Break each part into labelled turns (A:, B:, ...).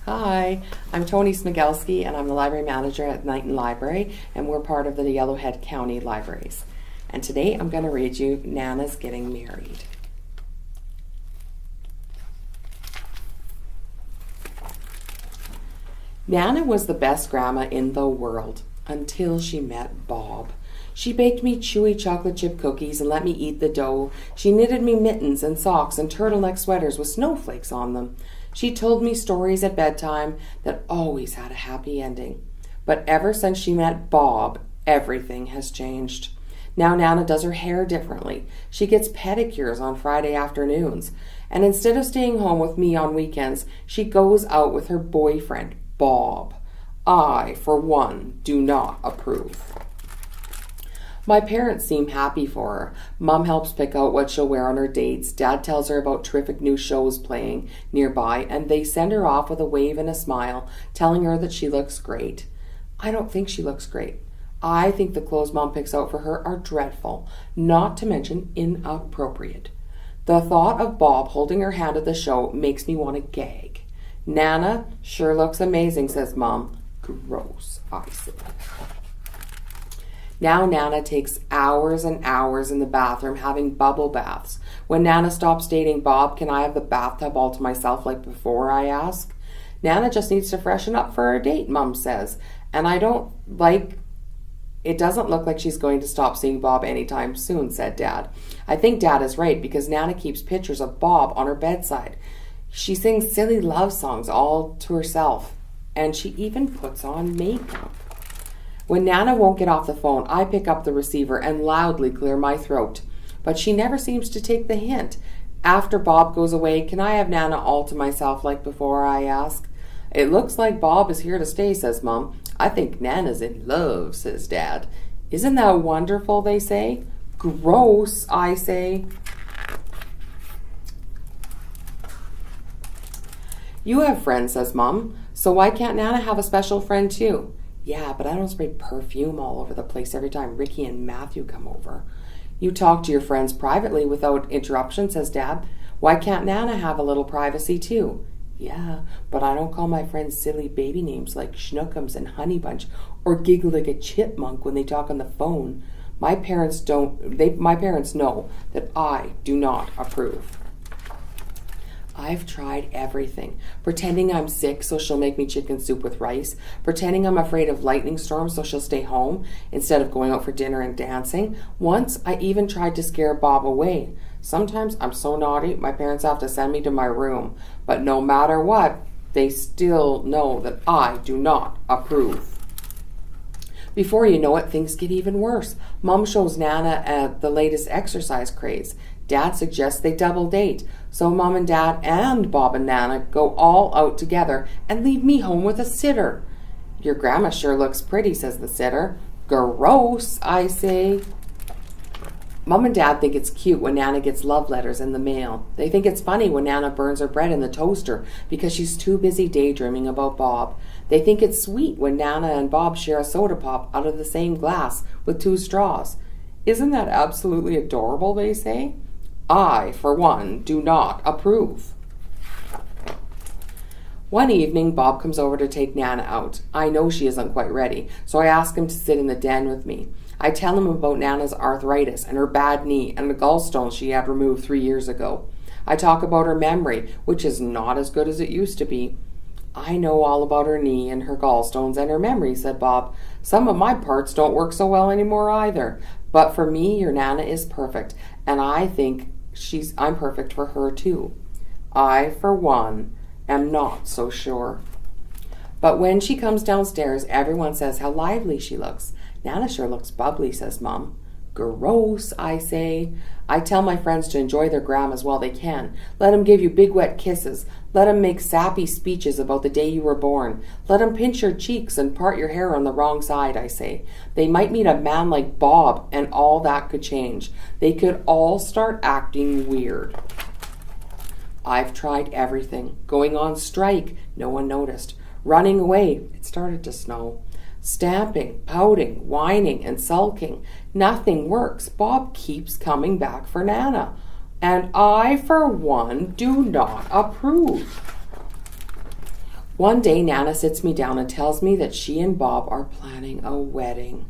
A: Hi, I'm Toni Smigelski, and I'm the library manager at Niton Library, and we're part of the Yellowhead County Libraries. And today I'm going to read you Nana's Getting Married. Nana was the best grandma in the world until she met Bob. She baked me chewy chocolate chip cookies and let me eat the dough. She knitted me mittens and socks and turtleneck sweaters with snowflakes on them. She told me stories at bedtime that always had a happy ending. But ever since she met Bob, everything has changed. Now Nana does her hair differently. She gets pedicures on Friday afternoons. And instead of staying home with me on weekends, she goes out with her boyfriend, Bob. I, for one, do not approve. My parents seem happy for her. Mom helps pick out what she'll wear on her dates. Dad tells her about terrific new shows playing nearby, and they send her off with a wave and a smile, telling her that she looks great. I don't think she looks great. I think the clothes Mom picks out for her are dreadful, not to mention inappropriate. The thought of Bob holding her hand at the show makes me want to gag. Nana sure looks amazing, says Mom. Gross, I say. Now Nana takes hours and hours in the bathroom having bubble baths. When Nana stops dating Bob, can I have the bathtub all to myself like before, I ask. Nana just needs to freshen up for her date, Mom says. And it doesn't look like she's going to stop seeing Bob anytime soon, said Dad. I think Dad is right because Nana keeps pictures of Bob on her bedside. She sings silly love songs all to herself. And she even puts on makeup. When Nana won't get off the phone, I pick up the receiver and loudly clear my throat. But she never seems to take the hint. After Bob goes away, can I have Nana all to myself like before, I ask. It looks like Bob is here to stay, says Mom. I think Nana's in love, says Dad. Isn't that wonderful, they say. Gross, I say. You have friends, says Mom. So why can't Nana have a special friend too? Yeah, but I don't spray perfume all over the place every time Ricky and Matthew come over. You talk to your friends privately without interruption, says Dad. Why can't Nana have a little privacy too? Yeah, but I don't call my friends silly baby names like Schnookums and Honeybunch or giggle like a chipmunk when they talk on the phone. My parents know that I do not approve. I've tried everything. Pretending I'm sick so she'll make me chicken soup with rice. Pretending I'm afraid of lightning storms so she'll stay home instead of going out for dinner and dancing. Once I even tried to scare Bob away. Sometimes I'm so naughty my parents have to send me to my room. But no matter what, they still know that I do not approve. Before you know it, things get even worse. Mom shows Nana the latest exercise craze. Dad suggests they double date. So Mom and Dad and Bob and Nana go all out together and leave me home with a sitter. Your grandma sure looks pretty, says the sitter. Gross, I say. Mom and Dad think it's cute when Nana gets love letters in the mail. They think it's funny when Nana burns her bread in the toaster because she's too busy daydreaming about Bob. They think it's sweet when Nana and Bob share a soda pop out of the same glass with 2 straws. Isn't that absolutely adorable, they say? I, for one, do not approve. One evening, Bob comes over to take Nana out. I know she isn't quite ready, so I ask him to sit in the den with me. I tell him about Nana's arthritis and her bad knee and the gallstones she had removed 3 years ago. I talk about her memory, which is not as good as it used to be. I know all about her knee and her gallstones and her memory, said Bob. Some of my parts don't work so well anymore either. But for me, your Nana is perfect, and I think I'm perfect for her too. I, for one, am not so sure. But when she comes downstairs, everyone says how lively she looks. Nana sure looks bubbly, says Mom. Gross, I say. I tell my friends to enjoy their grandmas while they can. Let them give you big wet kisses. Let them make sappy speeches about the day you were born. Let them pinch your cheeks and part your hair on the wrong side, I say. They might meet a man like Bob and all that could change. They could all start acting weird. I've tried everything. Going on strike, no one noticed. Running away, it started to snow. Stamping, pouting, whining, and sulking. Nothing works. Bob keeps coming back for Nana. And I, for one, do not approve. One day, Nana sits me down and tells me that she and Bob are planning a wedding.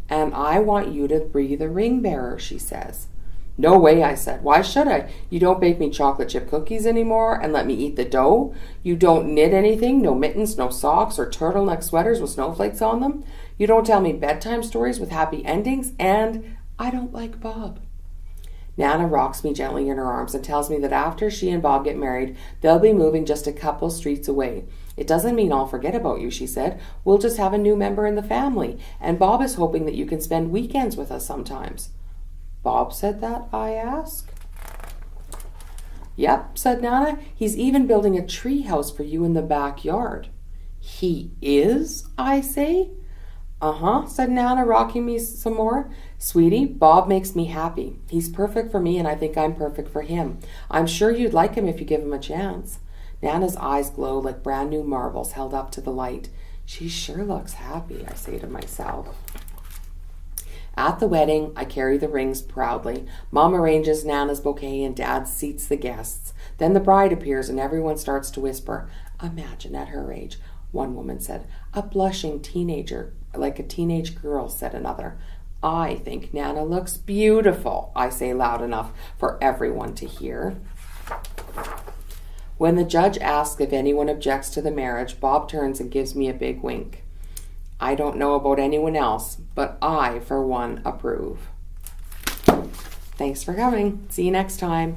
A: And I want you to be the ring bearer, she says. No way, I said. Why should I? You don't bake me chocolate chip cookies anymore and let me eat the dough. You don't knit anything, no mittens, no socks, or turtleneck sweaters with snowflakes on them. You don't tell me bedtime stories with happy endings, and I don't like Bob. Nana rocks me gently in her arms and tells me that after she and Bob get married, they'll be moving just a couple streets away. It doesn't mean I'll forget about you, she said. We'll just have a new member in the family, and Bob is hoping that you can spend weekends with us sometimes. Bob said that, I asked. Yep, said Nana. He's even building a tree house for you in the backyard. He is, I say. Uh-huh, said Nana, rocking me some more. Sweetie, Bob makes me happy. He's perfect for me, and I think I'm perfect for him. I'm sure you'd like him if you give him a chance. Nana's eyes glow like brand new marbles held up to the light. She sure looks happy, I say to myself. At the wedding, I carry the rings proudly. Mom arranges Nana's bouquet and Dad seats the guests. Then the bride appears and everyone starts to whisper. Imagine at her age, one woman said. A blushing teenager, like a teenage girl, said another. I think Nana looks beautiful, I say loud enough for everyone to hear. When the judge asks if anyone objects to the marriage, Bob turns and gives me a big wink. I don't know about anyone else, but I, for one, approve. Thanks for coming. See you next time.